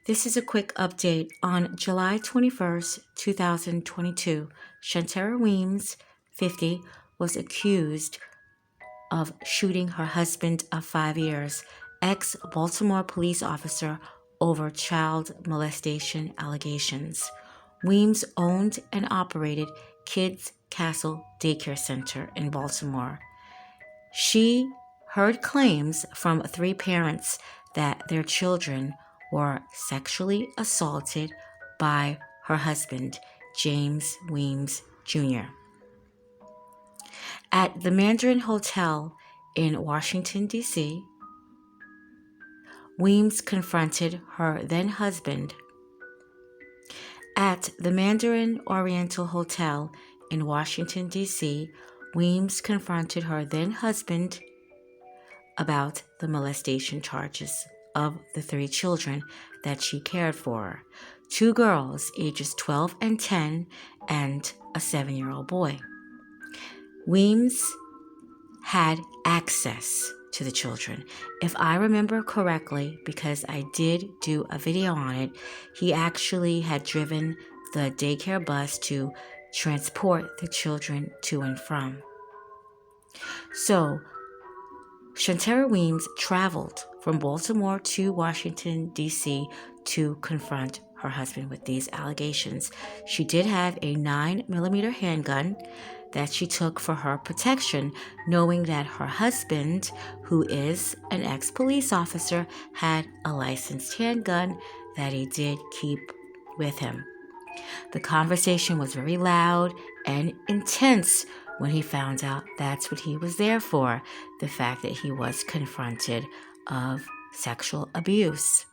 This is a quick update. On July 21st, 2022, Shantari Weems, 50, was accused of shooting her husband of 5 years, ex-Baltimore police officer, over child molestation allegations. Weems owned and operated Kids Castle Daycare Center in Baltimore. She heard claims from 3 parents that their children were sexually assaulted by her husband, James Weems Jr. At the Mandarin Hotel in Washington, D.C., Weems confronted her then-husband. At the Mandarin Oriental Hotel in Washington, D.C., Weems confronted her then-husband about the molestation charges of the 3 children that she cared for, 2 girls ages 12 and 10 and a 7-year-old boy. Weems had access to the children. If I remember correctly, because I did do a video on it, he actually had driven the daycare bus to transport the children to and from. So, Shantari Weems traveled from Baltimore to Washington, D.C. to confront her husband with these allegations. She did have a 9mm handgun that she took for her protection, knowing that her husband, who is an ex-police officer, had a licensed handgun that he did keep with him. The conversation was very loud and intense when he found out that's what he was there for, the fact that he was confronted of sexual abuse.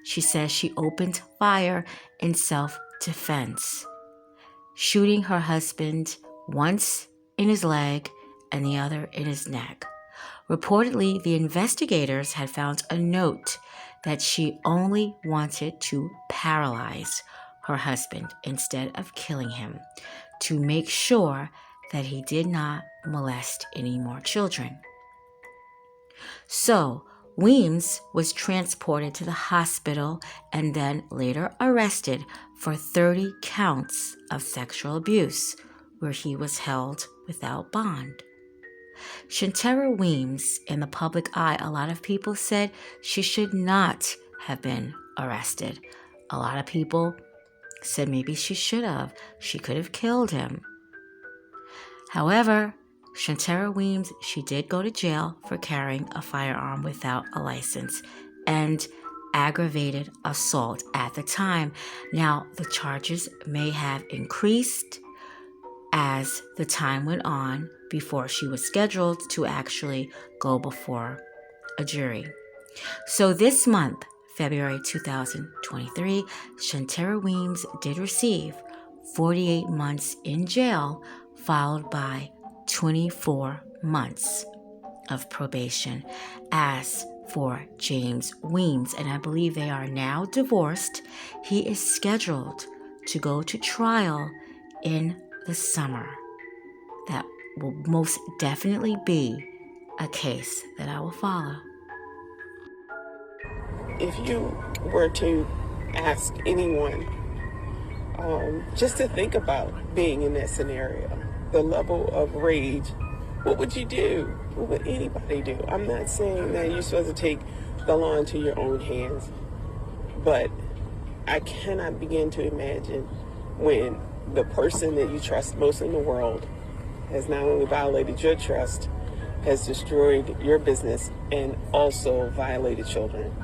She says she opened fire in self-defense, shooting her husband once in his leg and the other in his neck. Reportedly, the investigators had found a note that she only wanted to paralyze her husband instead of killing him, to make sure that he did not molest any more children. So, Weems was transported to the hospital and then later arrested for 30 counts of sexual abuse, where he was held without bond. Shantari Weems, in the public eye, a lot of people said she should not have been arrested. A lot of people said maybe she should have. She could have killed him. However, Shantari Weems, she did go to jail for carrying a firearm without a license and aggravated assault at the time. Now, the charges may have increased as the time went on before she was scheduled to actually go before a jury. So this month, February 2023, Shantari Weems did receive 48 months in jail, followed by 24 months of probation. As for James Weems, and I believe they are now divorced, he is scheduled to go to trial in the summer. That will most definitely be a case that I will follow. If you were to ask anyone just to think about being in that scenario, the level of rage, what would you do? What would anybody do? I'm not saying that you're supposed to take the law into your own hands, but I cannot begin to imagine when the person that you trust most in the world has not only violated your trust, has destroyed your business, and also violated children.